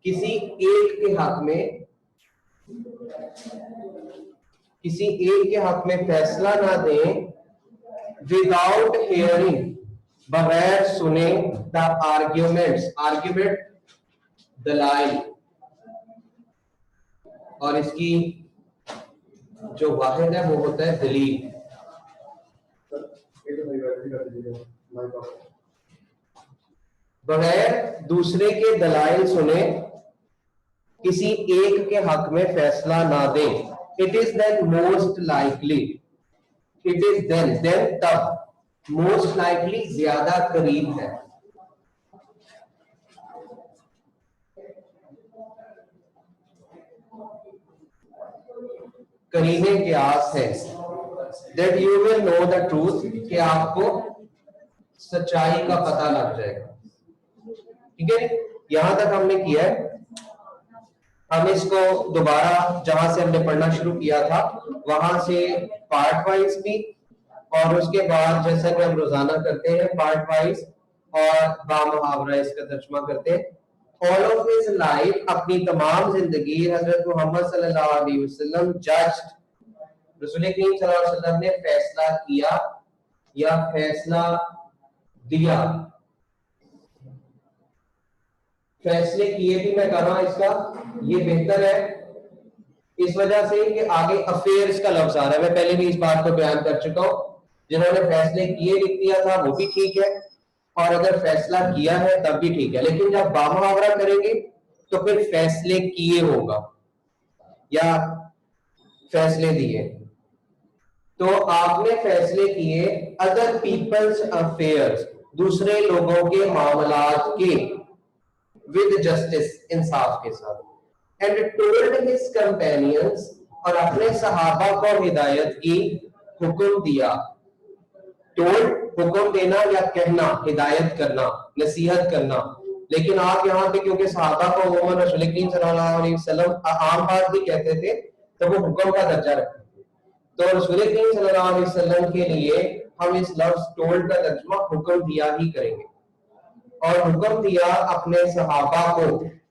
किसी एक के हक में फैसला ना दें विदाउट हियरिंग, बगैर सुने द आर्ग्यूमेंट दलाइल, और इसकी जो वाहिद है वो होता है दलील। बगैर दूसरे के दलाइल सुने किसी एक के हक में फैसला ना दें। It is then most likely, it is then तब, मोस्ट लाइकली ज्यादा करीब है, करीने क्यास है, that you will know the truth, कि आपको सच्चाई का पता लग जाएगा। ठीक है, यहां तक हमने किया है। हम इसको दोबारा जहां से हमने पढ़ना शुरू किया था वहां से पार्ट वाइज भी, और उसके बाद जैसा कि हम रोजाना करते हैं पार्ट वाइज और बामुहावरा इसका तर्जुमा करते हैं। ऑल ऑफ हिज लाइफ, अपनी तमाम जिंदगी हजरत मोहम्मद सल्लल्लाहु अलैहि वसल्लम जज्ड, रसूल करीम सल्लल्लाहु अलैहि वसल्लम ने फैसला किया या फैसला दिया। फैसले किए भी मैं कर रहा हूं, इसका ये बेहतर है इस वजह से कि आगे अफेयर्स का लफ्ज आ रहा है। मैं पहले भी इस बात को बयान कर चुका हूं, जिन्होंने फैसले किए लिख दिया था वो भी ठीक है, और अगर फैसला किया है तब भी ठीक है, लेकिन जब बामुहावरा करेंगे तो फिर फैसले किए होगा या फैसले दिए। तो आपने फैसले किए अदर पीपल्स अफेयर्स, दूसरे लोगों के मामलात के, विद जस्टिस, इंसाफ के साथ, एंड टोल्ड हिज कंपेनियंस, और अपने सहाबा को हिदायत की, हुक्म दिया। टोल्ड हुक्म देना या कहना, हिदायत करना, नसीहत करना, लेकिन आप यहाँ पे क्योंकि सहाबा को उमर रसूल करीम सल्लल्लाहु अलैहि वसल्लम आम बात भी कहते थे तो वो हुक्म का दर्जा रखते थे, तो रसूल करीम सल्लल्लाहु अलैहि वसल्लम के लिए हम इस लफ्ज टोल्ड का तर्जुमा हुक्म दिया ही करेंगे। और हुक्म दिया अपने सहाबा को,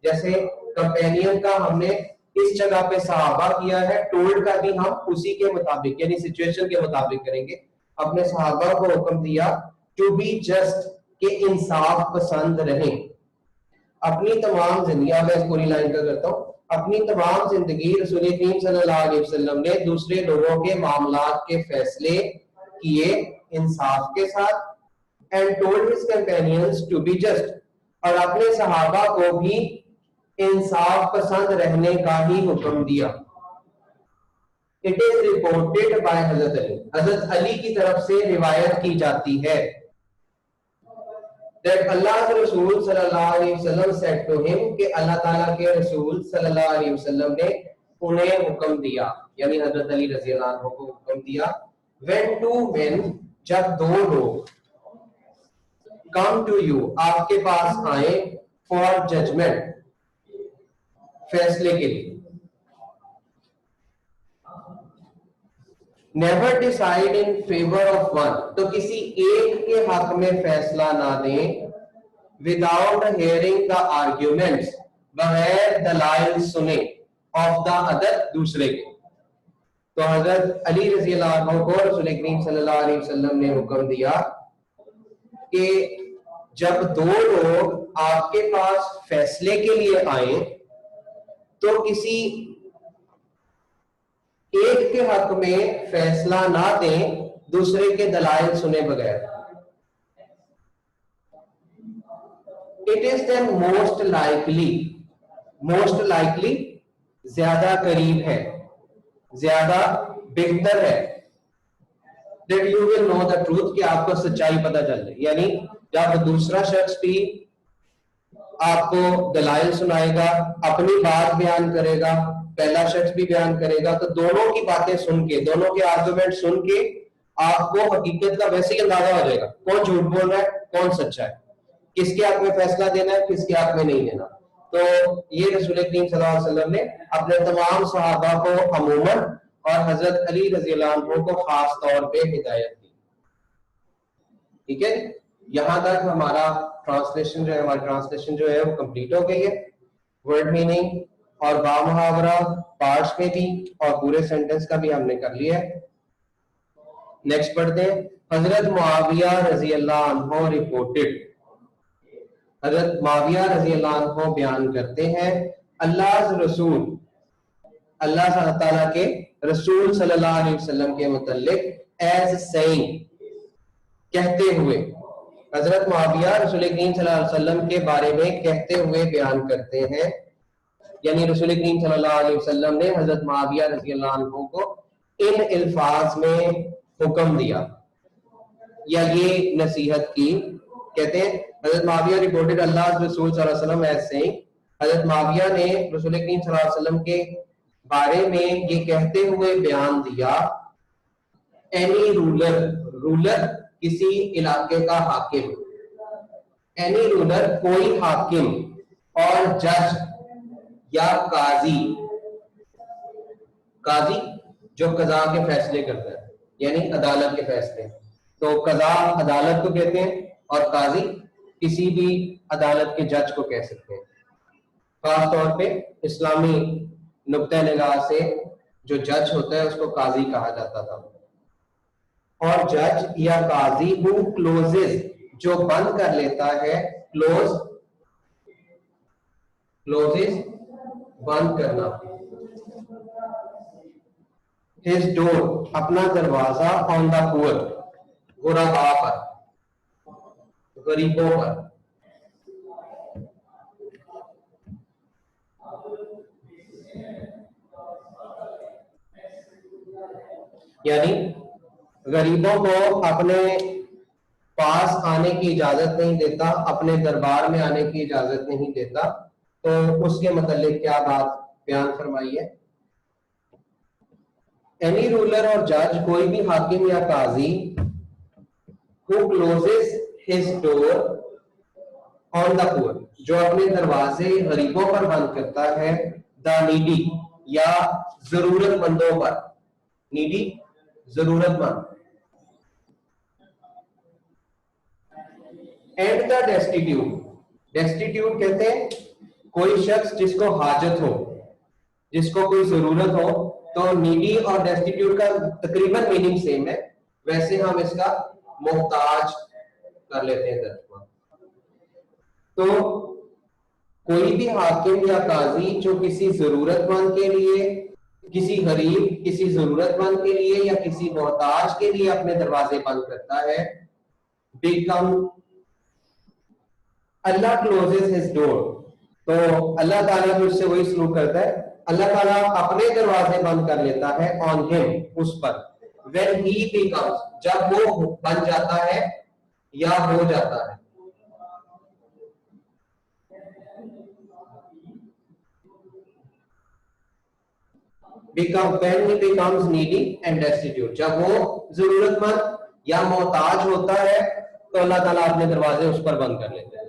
जैसे कंपेनियन का हमने इस जगह पे सहाबा किया है, टोल्ड का भी हम उसी के मुताबिक यानी सिचुएशन के मुताबिक करेंगे। अपने सहाबा को हुक्म दिया टू बी जस्ट, के इंसाफ पसंद रहें। अपनी तमाम जिंदगी, मैं पूरी लाइन का करता हूँ, अपनी तमाम जिंदगी रसूल करीम सल्लल्लाहु अलैहि वसल्लम ने दूसरे लोगों के मामलात के फैसले किए इंसाफ के साथ, and told his companions to be just, और अपने सहाबा को भी इंसाफ पसंद रहने का ही हुक्म दिया। इट इज रिपोर्टेड बाय हजरत अली, हजरत अली की तरफ से रिवायत की जाती है that Allah's Rasul सल्लल्लाहु अलैहि वसल्लम said to him, कि अल्लाह ताला के रसूल सल्लल्लाहु अलैहि वसल्लम ने उन्हें हुक्म दिया, यानी हजरत अली रजी अल्लाह अन्हु को हुक्म दिया, when two men, जब दो लोग, come to you, आपके पास आए, for judgment, फैसले के लिए। Never decide in favour of one, तो किसी एक के हक में फैसला ना दें, विदाउट हियरिंग द आर्ग्यूमेंट्स, बगैर दलाइल सुने, ऑफ द अदर, दूसरे के। तो हजरत अली रजी अल्लाह अन्हु को रसूल करीम सल्लल्लाहु अलैहि वसल्लम ने हुक्म दिया कि जब दो लोग आपके पास फैसले के लिए आए तो किसी एक के हक में फैसला ना दें दूसरे के दलाइल सुने बगैर। It is then most likely ज्यादा करीब है, ज्यादा बेहतर है, that you will know the truth, कि आपको सच्चाई पता चल जाए। यानी जब दूसरा शख्स भी आपको दलाइल सुनाएगा, अपनी बात बयान करेगा, पहला शख्स भी बयान करेगा, तो दोनों की बातें सुन के, दोनों के आर्गुमेंट सुन के आपको हकीकत का वैसे ही अंदाजा हो जाएगा कौन झूठ बोल रहा है, कौन सच्चा है, किसके हक में फैसला देना है, किसके हक में नहीं देना। तो ये रसूल करीम सल्लल्लाहु अलैहि वसल्लम ने अपने तमाम सहाबा को अमूमन और हजरत अली रज़ी अल्लाह अन्हु को खास तौर पे हिदायत दी। ठीक है, यहां तक हमारा ट्रांसलेशन जो है वो कंप्लीट हो गई है। वर्ड मीनिंग और बामुहावरा पार्ट्स में भी और पूरे सेंटेंस का भी हमने कर लिया है। नेक्स्ट पढ़ते हैं। हजरत मुआविया रजी अल्लाह अन्हु रिपोर्टेड, हजरत मुआविया रजी अल्लाह अन्हु बयान करते हैं, अल्लाह रसूल, अल्लाह ताला के रसूल सल्लल्लाहु अलैहि वसल्लम के मुतल्लिक एज सेइंग, कहते हुए, हजरत मुआविया रसूल करीम सल्लल्लाहु अलैहि वसल्लम के बारे में कहते हुए बयान करते हैं। यानी रसूल करीम सल्लल्लाहु अलैहि वसल्लम ने हजरत मुआविया रज़ी अल्लाह अन्हु को इन अल्फाज में हुक्म दिया या ये नसीहत की। कहते हैं हजरत मुआविया रिपोर्टेड अल्लाह रसूल सल्लल्लाहु अलैहि वसल्लम एज सेइंग, हजरत मुआविया ने रसूल करीम सल्लल्लाहु अलैहि वसल्लम के बारे में ये कहते हुए बयान दिया, एनी रूलर, रूलर किसी इलाके का हाकिम, एनी रूलर कोई हाकिम, और जज या काजी, काजी जो कजा के फैसले करता है, यानी अदालत के फैसले। तो कजा अदालत को कहते हैं और काजी किसी भी अदालत के जज को कह सकते हैं। खास तौर पे इस्लामी नुक्ते निगाह से जो जज होता है उसको काजी कहा जाता था। और जज या काजी हु क्लोजेस, जो बंद कर लेता है, क्लोजेस बंद करना, हिज डोर अपना दरवाजा, ऑन द पुअर गुरबा पर, गरीबों पर। यानी गरीबों को अपने पास आने की इजाजत नहीं देता, अपने दरबार में आने की इजाजत नहीं देता। तो उसके मतलब क्या बात बयान फरमाई है। एनी रूलर और जज, कोई भी हाकिम या काजी, who closes his door on the poor, जो अपने दरवाजे गरीबों पर बंद करता है, द नीडी या जरूरतमंदों पर, नीडी जरूरतमंद, एंड द डेस्टिट्यूट, डेस्टिट्यूट कहते हैं कोई शख्स जिसको हाजत हो, जिसको कोई जरूरत हो। तो नीडी और डेस्टिट्यूट का तकरीबन मीनिंग सेम है, वैसे हम इसका मोहताज कर लेते हैं तर्जुमा। तो कोई भी हाकिम या काजी जो किसी जरूरतमंद के लिए, किसी गरीब, किसी जरूरतमंद के लिए या किसी मोहताज के लिए अपने दरवाजे बंद करता है, बिकम, अल्लाह क्लोजेस हिज डोर, तो अल्लाह ताला भी उससे वही सलूक करता है, अल्लाह ताला अपने दरवाजे बंद कर लेता है, ऑन हिम, उस पर, व्हेन ही बिकम्स, जब वो बन जाता है या हो जाता है। Become, when he becomes needy and destitute, जब वो जरूरतमंद या मोहताज होता है तो अल्लाह ताला अपने दरवाजे उस पर बंद कर लेते हैं।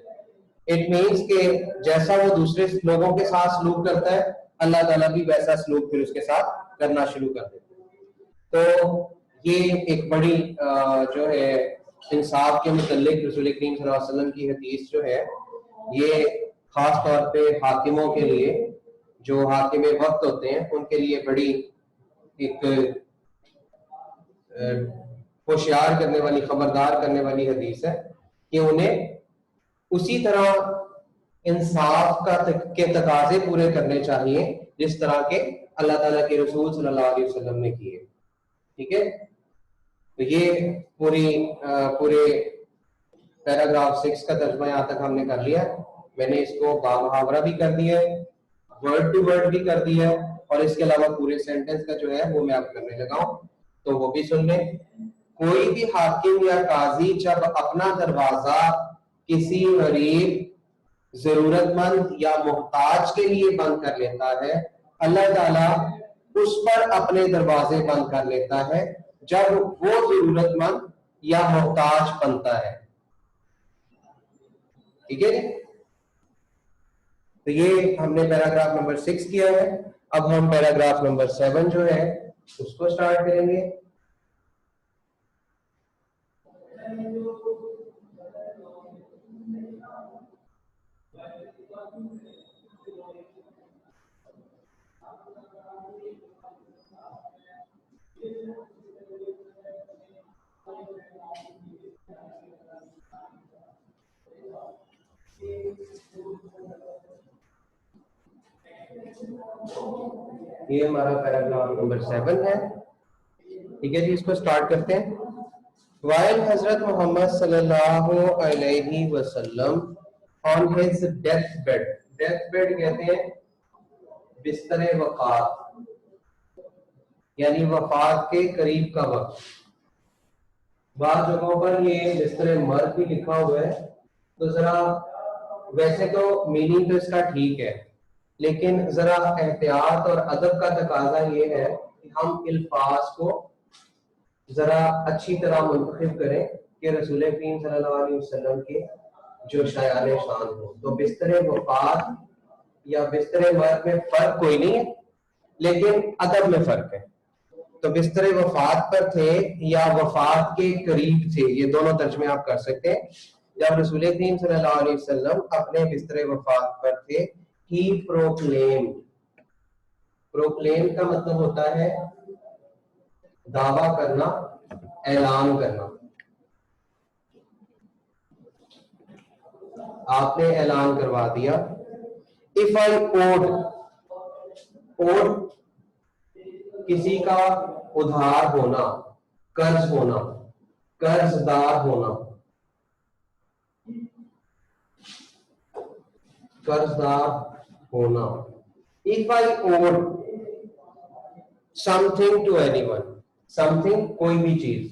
इट मीन्स के जैसा वो दूसरे लोगों के साथ सलूक करता है, अल्लाह ताला भी वैसा सलूक फिर उसके साथ करना शुरू कर देता है। तो ये एक बड़ी जो है इंसाफ के मुतल्लिक रसूल करीम सल्लल्लाहु अलैहि वसल्लम की हदीस जो है, ये खास तौर पे हाकिमों के लिए, जो हाकिम वक्त होते हैं उनके लिए बड़ी एक होशियार करने वाली, खबरदार करने वाली हदीस है कि उन्हें उसी तरह इंसाफ के तकाजे पूरे करने चाहिए जिस तरह के अल्लाह ताला के रसूल सल्लल्लाहु अलैहि वसल्लम ने किए। ठीक है, तो ये पूरे पैराग्राफ 6 का तर्जुमा यहाँ तक हमने कर लिया। मैंने इसको बामुहावरा भी कर दिया है, वर्ड टू वर्ड भी कर दिया है, और इसके अलावा पूरे सेंटेंस का जो है वो मैं अब करने लगा हूं, तो वो भी सुन लें। कोई भी हाकिम या काजी जब अपना दरवाजा किसी गरीब, जरूरतमंद या मोहताज के लिए बंद कर लेता है, अल्लाह ताला उस पर अपने दरवाजे बंद कर लेता है जब वो जरूरतमंद या मोहताज बनता है। ठीक है, तो ये हमने पैराग्राफ नंबर 6 किया है। अब हम पैराग्राफ नंबर 7 जो है उसको स्टार्ट करेंगे। ये हमारा पैराग्राफ नंबर 7 है। ठीक है जी, इसको स्टार्ट करते हैं। While Hazrat Muhammad sallallahu alaihi wasallam on his deathbed, deathbed कहते हैं बिस्तरे वफात, यानी वफात के करीब का वक्त। बाद जगहों पर ये बिस्तरे मर्द भी लिखा हुआ है, तो जरा वैसे तो मीनिंग तो इसका ठीक है, लेकिन जरा एहतियात और अदब का तकाजा ये है कि हम अल्फाज को जरा अच्छी तरह मुंतखब करें कि रसूल करीम सल्लल्लाहु अलैहि वसल्लम के जो शायान शान हो। तो बिस्तरे वफात या बिस्तरे मर्द में फर्क कोई नहीं है, लेकिन अदब में फर्क है। तो बिस्तरे वफात पर थे या वफात के करीब थे, ये दोनों तर्जमे आप कर सकते हैं। जब रसूल करीम सल्लल्लाहु अलैहि वसल्लम अपने बिस्तरे वफात पर थे, ही प्रोक्लेम, प्रोक्लेम का मतलब होता है दावा करना, ऐलान करना। आपने ऐलान करवा दिया। इफ आई ओड, ओड किसी का उधार होना, कर्ज होना, कर्जदार होना, कर्जदार होना। If I owed something to anyone, something कोई भी चीज,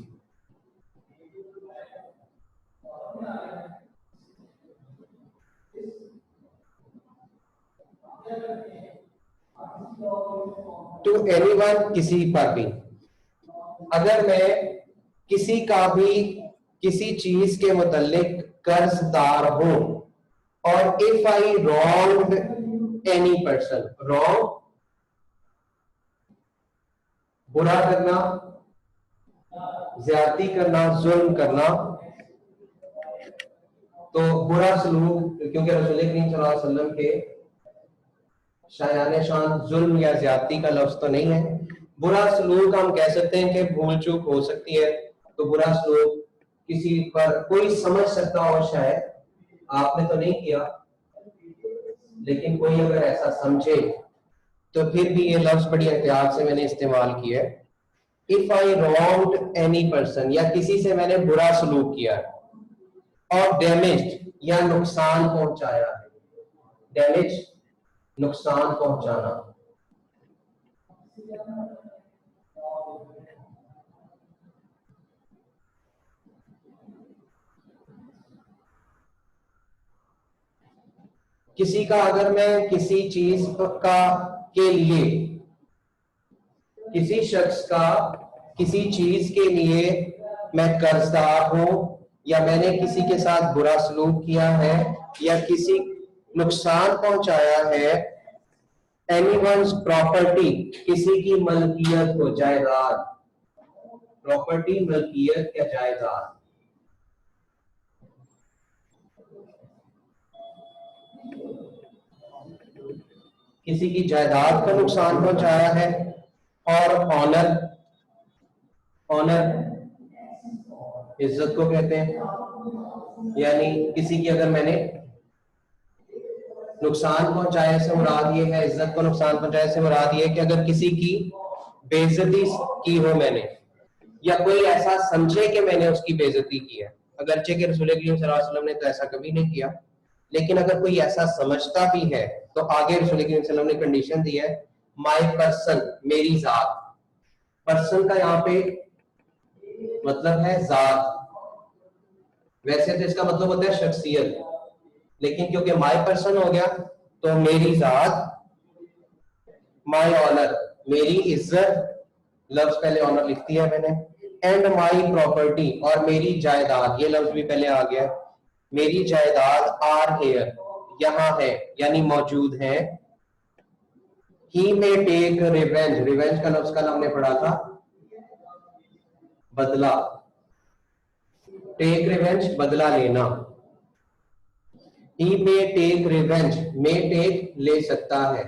टू एनीवन किसी पर भी। अगर मैं किसी का भी किसी चीज के मुतालिक कर्जदार हूं, और if I wrong any person, wrong बुरा करना, ज्यादती करना, जुल्म करना, तो बुरा सलूक, क्योंकि रसूल करीम सल्लल्लाहु अलैहि वसल्लम के शायान शान जुल्म या ज्यादती का लफ्ज तो नहीं है। बुरा सलूक हम कह सकते हैं कि भूल चूक हो सकती है, तो बुरा सलूक किसी पर कोई समझ सकता हो, शायद आपने तो नहीं किया, लेकिन कोई अगर ऐसा समझे, तो फिर भी ये लफ्ज बड़ी एहतियात से मैंने इस्तेमाल किया है। If I wronged any person, या किसी से मैंने बुरा सलूक किया है, और डैमेज या नुकसान पहुंचाया है, डैमेज नुकसान पहुंचाना। किसी का, अगर मैं किसी चीज का के लिए, किसी शख्स का किसी चीज के लिए मैं कर्जदार हूं, या मैंने किसी के साथ बुरा सलूक किया है, या किसी नुकसान पहुंचाया है, एनीवन्स प्रॉपर्टी, किसी की मलकियत को, जायदाद, प्रॉपर्टी मलकियत या जायदाद, किसी की जायदाद को नुकसान पहुंचाया है। और ऑनर, ऑनर इज्जत को कहते हैं, यानी किसी की अगर मैंने नुकसान पहुंचाए से मुराद ये है, इज्जत को नुकसान पहुंचाए से मुराद ये है कि अगर किसी की बेइज्जती की हो मैंने, या कोई ऐसा समझे कि मैंने उसकी बेइज्जती की है, अगरचे कि रसूल करीम सल्लल्लाहु अलैहि वसल्लम ने तो ऐसा कभी नहीं किया, लेकिन अगर कोई ऐसा समझता भी है तो आगे रसूल करीम सल्लल्लाहु अलैहि वसल्लम ने कंडीशन दी है, माय पर्सन, मेरी जात। पर्सन का यहाँ पे मतलब है जात, वैसे तो इसका मतलब होता है शख्सियत, लेकिन क्योंकि माय पर्सन हो गया तो मेरी जात, माय ऑनर, मेरी इज्जत, लफ्ज पहले ऑनर लिख दिया मैंने, एंड माय प्रॉपर्टी, और मेरी जायदाद, ये लफ्ज भी पहले आ गया, मेरी जायदाद आर हेयर, यहां है यानी मौजूद है। ही मे टेक रिवेंज, रिवेंज का लफ्ज कल हमने पढ़ा था बदला, टेक रिवेंज बदला लेना। He may take revenge, may take ले सकता है,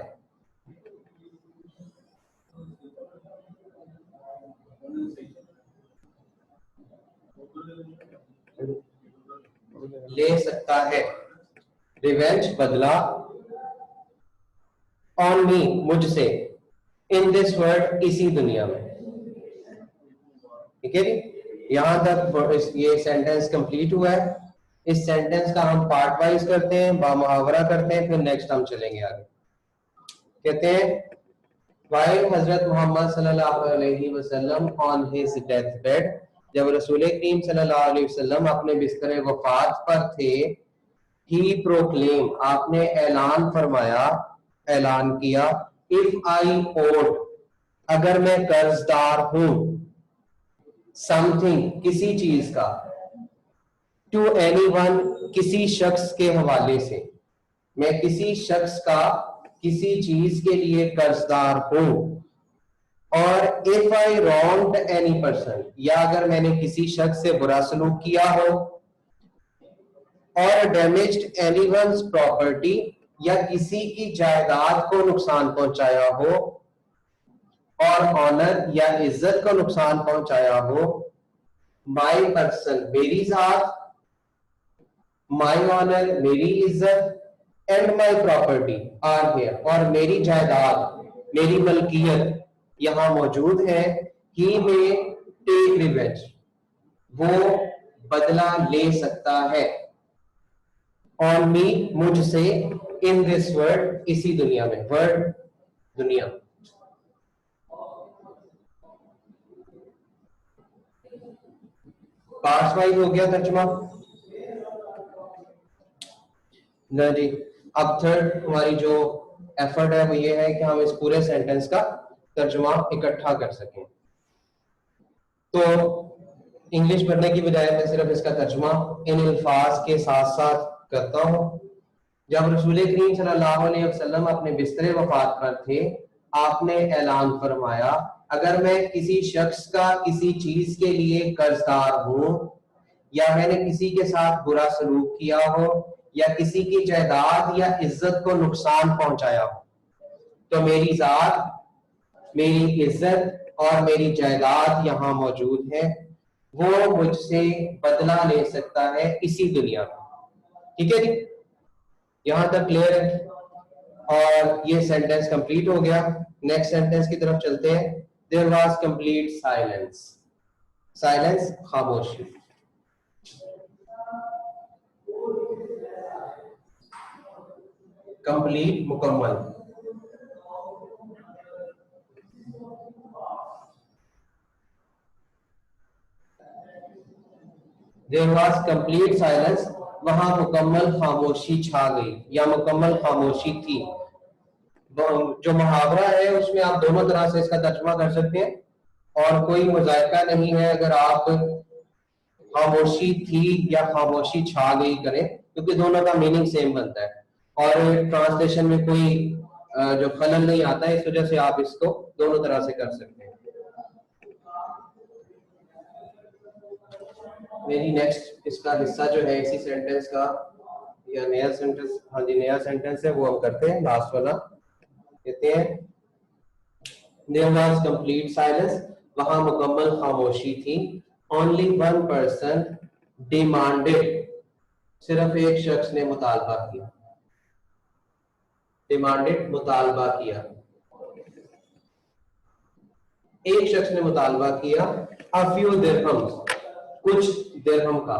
ले सकता है, रिवेंज बदला, ऑन मी मुझसे, इन दिस वर्ल्ड इसी दुनिया में। ठीक है जी, यहां तक ये सेंटेंस कंप्लीट हुआ है। इस सेंटेंस का हम पार्ट वाइज करते हैं, बामुहावरा करते हैं, फिर नेक्स्ट हम चलेंगे आगे। कहते हैं वाइल हजरत मोहम्मद सल्लल्लाहु अलैहि वसल्लम ऑन हिज डेथ बेड, जब रसूल करीम सल्लल्लाहु अलैहि वसल्लम अपने बिस्तर वफात पर थे, ही प्रोक्लेम, आपने ऐलान फरमाया, ऐलान किया, इफ आई ओड, अगर मैं कर्जदार हूं, समथिंग किसी चीज का, टू एनीवन किसी शख्स के हवाले से, मैं किसी शख्स का किसी चीज के लिए कर्जदार हूं, और if I wronged any person, या अगर मैंने किसी शख्स से बुरा सलूक किया हो, और डैमेज्ड एनीवन्स प्रॉपर्टी, या किसी की जायदाद को नुकसान पहुंचाया हो, और ऑनर या इज्जत को नुकसान पहुंचाया हो, माय पर्सन मेरी जात, माय ऑनर मेरी इज्जत, and my property are here, और मेरी जायदाद, मेरी मलकियत यहां मौजूद है। ही में टेक रिवेंज, वो बदला ले सकता है, ऑन मी मुझसे, इन दिस वर्ल्ड इसी दुनिया में, वर्ल्ड दुनिया। पार्ट्स वाइज हो गया तर्जुमा ना जी। अब थर्ड हमारी जो एफर्ट है वो ये है कि हम इस पूरे सेंटेंस का तर्जुमा इकट्ठा कर सकें। तो इंग्लिश पढ़ने की बजाय मैं सिर्फ इसका तर्जुमा इन अल्फाज के साथ साथ करता हूं। जब रसूल करीम सल्लल्लाहु अलैहि वसल्लम अपने बिस्तर वफात पर थे, आपने ऐलान फरमाया, अगर मैं किसी शख्स का किसी चीज के लिए कर्जदार हूं, या मैंने किसी के साथ बुरा सलूक किया हो, या किसी की जायदाद या इज्जत को नुकसान पहुंचाया हो, तो मेरी जात, मेरी इज्जत और मेरी जायदाद यहाँ मौजूद है, वो मुझसे बदला ले सकता है इसी दुनिया में। ठीक है जी, यहां तक क्लियर है? और ये सेंटेंस कंप्लीट हो गया। नेक्स्ट सेंटेंस की तरफ चलते हैं। There was complete silence, silence खामोशी। कंप्लीट मुकम्मल, देयर वाज कंप्लीट साइलेंस, वहां मुकम्मल खामोशी छा गई या मुकम्मल खामोशी थी। जो मुहावरा है उसमें आप दोनों तरह से इसका तर्जुमा कर सकते हैं, और कोई मुजायका नहीं है अगर आप खामोशी थी या खामोशी छा गई करें, क्योंकि दोनों का मीनिंग सेम बनता है और ट्रांसलेशन में कोई जो खलल नहीं आता है, इस वजह से आप इसको दोनों तरह से कर सकते हैं। मेरी नेक्स्ट इसका हिस्सा जो है इसी सेंटेंस का या नया सेंटेंस, हाँ जी नया सेंटेंस है, वो हम करते हैं लास्ट वाला। कहते हैं देयर वाज कंप्लीट साइलेंस, वहां मुकम्मल खामोशी थी। ओनली वन पर्सन डिमांडेड, सिर्फ एक शख्स ने मुतालबा किया। डिमांडेड मुतालबा किया, एक शख्स ने मुतालबा किया। अ फ्यू दिरहम्स, कुछ दिरहम का।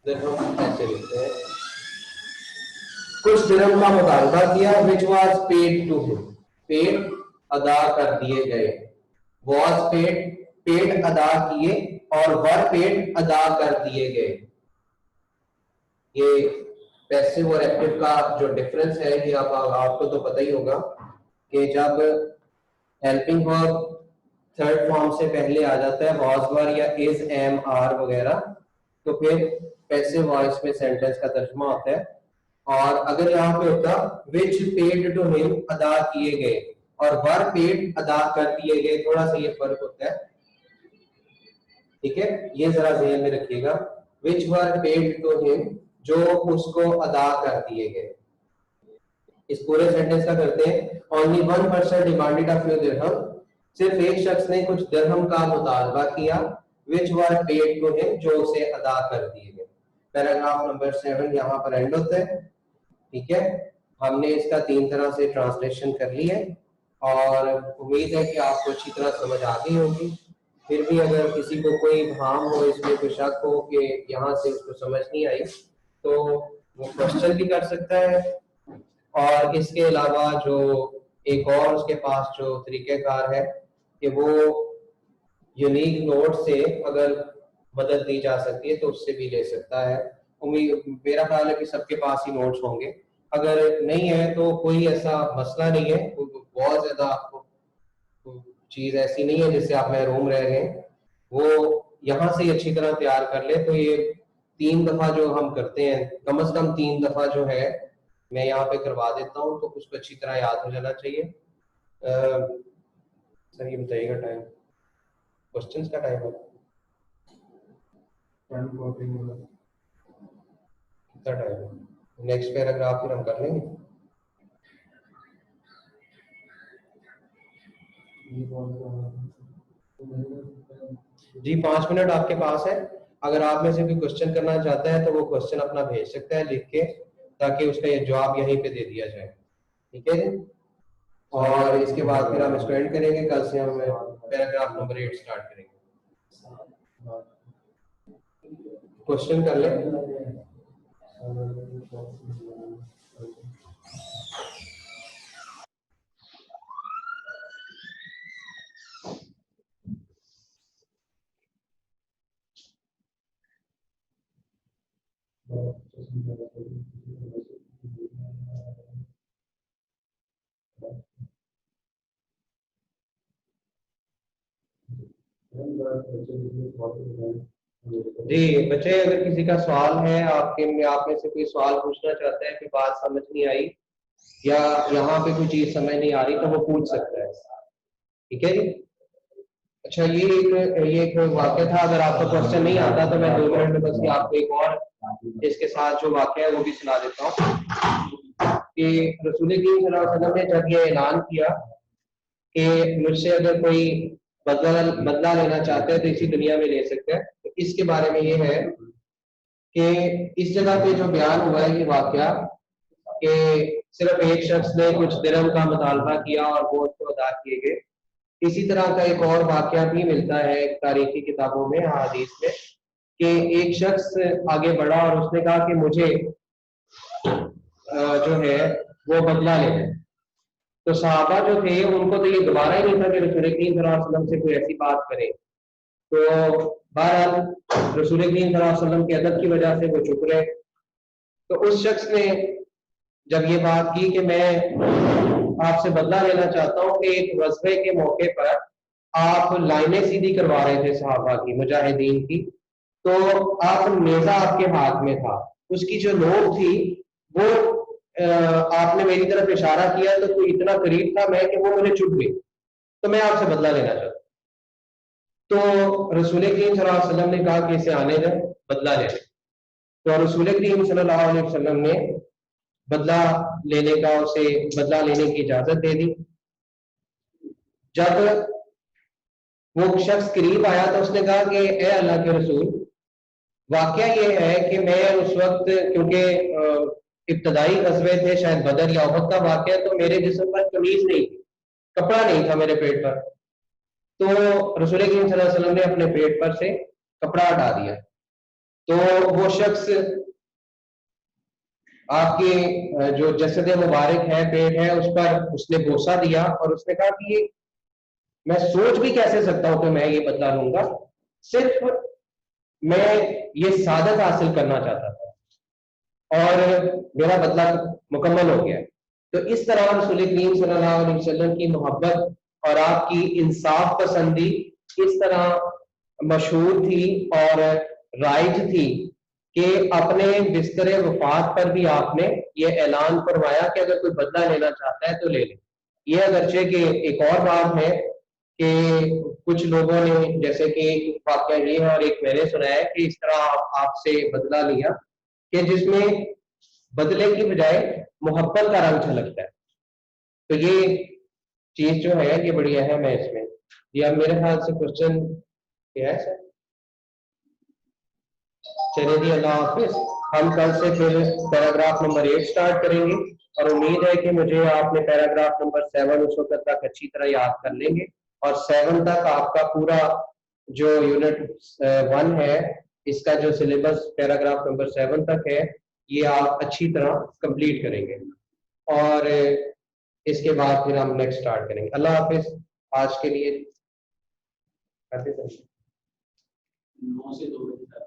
दिरहम ऐसे लिखते हैं। कुछ दिरहम का मुतालबा किया। Which was paid to him, paid अदा कर दिए गए। वाज पेड, पेड अदा किए, और वर पेड अदा कर दिए गए। ये पैसिव और एक्टिव का जो डिफरेंस है ये आपको तो पता ही होगा कि जब हेल्पिंग वर्ब थर्ड फॉर्म से पहले आ जाता है, वाज वर या इज एम आर वगैरह, तो फिर पैसिव वॉइस में सेंटेंस का तर्जुमा होता है। और अगर यहाँ पे होता विच पेड टू हिम, अदा किए गए, और वर पेड अदा कर दिए गए, थोड़ा सा ये फर्क होता है। ठीक है, ये जरा ध्यान में रखिएगा। विच वर पेड टू हिम, जो उसको अदा कर दिए गए। इस पूरे सेंटेंस का करते हैं। Only one person demanded a few dirham, सिर्फ एक शख्स ने कुछ दिरहम का मुतालबा किया। Which were paid to him, जो उसे अदा कर दिए गए। पैराग्राफ नंबर 7 यहाँ पर एंड होता है। ठीक है, हमने इसका 3 तरह से ट्रांसलेशन कर ली है और उम्मीद है कि आपको अच्छी तरह समझ आ गई होगी। फिर भी अगर किसी को कोई भ्रम हो, इसमें कोई शक हो कि यहाँ से उसको समझ नहीं आई, तो वो क्वेश्चन भी कर सकता है। और इसके अलावा जो एक और उसके पास जो तरीक़ेकार है कि वो यूनिक नोट से अगर मदद दी जा सकती है तो उससे भी ले सकता है। उम्मीद, मेरा ख्याल है कि सबके पास ही नोट्स होंगे। अगर नहीं है तो कोई ऐसा मसला नहीं है, बहुत ज्यादा आपको चीज ऐसी नहीं है जिससे आप महरूम रह गए। वो यहाँ से अच्छी तरह तैयार कर ले तो ये 3 दफा जो हम करते हैं, कम से कम 3 दफा जो है मैं यहाँ पे करवा देता हूँ, तो उसको अच्छी तरह याद हो जाना चाहिए। सर ये बताइएगा टाइम, क्वेश्चंस का टाइम है कितना टाइम है? नेक्स्ट पैराग्राफ फिर हम कर लेंगे। जी 5 मिनट आपके पास है। अगर आप में से कोई क्वेश्चन करना चाहता है तो वो क्वेश्चन अपना भेज सकता है लिख के, ताकि उसका ये जवाब यहीं पे दे दिया जाए। ठीक है जी, और इसके बाद फिर हम इसको एंड करेंगे। कल से हम पैराग्राफ नंबर 8 स्टार्ट करेंगे। क्वेश्चन कर ले। जी बच्चे, अगर किसी का सवाल है, आप में से कोई सवाल पूछना चाहता है कि बात समझ नहीं आई या यहाँ पे कोई चीज समझ नहीं आ रही, तो वो पूछ सकता है। ठीक है जी। अच्छा, ये एक वाक्य था। अगर आपको क्वेश्चन नहीं आता तो मैं 2 मिनट में बस आपको एक और इसके साथ जो वाक्य है वो भी सुना देता हूँ कि रसूल करीम सल्लल्लाहु अलैहि वसल्लम ने जब ये ऐलान किया कि मुझसे अगर कोई बदला लेना चाहता है तो इसी दुनिया में ले सकता है, तो इसके बारे में ये है कि इस जगह पे जो बयान हुआ है ये वाकया कि सिर्फ एक शख्स ने कुछ दिरहम का मुतालबा किया और वो उसको अदा किए गए। इसी तरह का एक और वाकया भी मिलता है तारीखी किताबों में, हदीस में, कि एक शख्स आगे बढ़ा और उसने कहा कि मुझे जो है वो बदला लेना है। तो सहाबा जो थे उनको तो ये दोबारा ही नहीं था कि रसूल करीम सल्लल्लाहु अलैहि वसल्लम से कोई ऐसी बात करे। तो बहरहाल रसूल करीम सल्लल्लाहु अलैहि वसल्लम के अदब की वजह से वो चुप रहे। तो उस शख्स ने जब ये बात की कि मैं आपसे बदला लेना चाहता हूँ कि एक वज़्फे के मौके पर आप लाइनें सीधी करवा रहे थे सहाबा की, मुजाहिदीन की, तो आप नेज़ा आपके हाथ में था, उसकी जो नोक थी वो आपने मेरी तरफ इशारा किया तो कोई इतना करीब था मैं कि वो मुझे चुभ गई। तो मैं आपसे बदला लेना चाहता हूँ। तो रसूल करीम सल्लल्लाहु अलैहि वसल्लम ने कहा कि इसे आने दें, बदला ले लें। तो रसूल करीम सल्लल्लाहु अलैहि वसल्लम ने बदला लेने का, उसे बदला लेने की इजाजत दे दी। जब वो शख्स करीब आया तो उसने कहा कि ए अल्लाह के रसूल, वाकया ये है कि मैं उस वक्त, क्योंकि इब्तदाई गज़वे थे, शायद बदर या उहद का वाकया, तो मेरे जिस्म पर कमीज नहीं थी, कपड़ा नहीं था मेरे पेट पर। तो रसूल करीम सल्लल्लाहु अलैहि वसल्लम ने अपने पेट पर से कपड़ा हटा दिया। तो वो शख्स आपके जो जसद मुबारक है, पेट है, उस पर उसने बोसा दिया और उसने कहा कि ये मैं सोच भी कैसे सकता हूं कि मैं ये बदला लूंगा, सिर्फ मैं ये सादत हासिल करना चाहता था और मेरा बदला मुकम्मल हो गया। तो इस तरह रसूल करीम सल्लल्लाहु अलैहि वसल्लम की मोहब्बत और आपकी इंसाफ पसंदी इस तरह मशहूर थी और राइज थी कि अपने बिस्तर वफात पर भी आपने ये ऐलान करवाया कि अगर कोई बदला लेना चाहता है तो ले ले। ये अगरचे कि एक और बात है कि कुछ लोगों ने, जैसे कि एक वाकया ये है और एक मैंने सुना है कि इस तरह आपसे बदला लिया कि जिसमें बदले की बजाय मोहब्बत का रंग झलकता है। तो ये चीज जो है ये बड़ी अहम है इसमें। ये अब मेरे ख्याल से क्वेश्चन क्या है सर? चलिए जी, अल्लाह हाफिज। हम कल से फिर पैराग्राफ नंबर 8 स्टार्ट करेंगे और उम्मीद है कि मुझे आपने पैराग्राफ नंबर 7 उस वक्त तक अच्छी तरह याद कर लेंगे और 7 तक आपका पूरा जो यूनिट 1 है, इसका जो सिलेबस पैराग्राफ नंबर 7 तक है, ये आप अच्छी तरह कंप्लीट करेंगे और इसके बाद फिर हम नेक्स्ट स्टार्ट करेंगे। अल्लाह हाफिज। आज के लिए 9 से 2 बजे।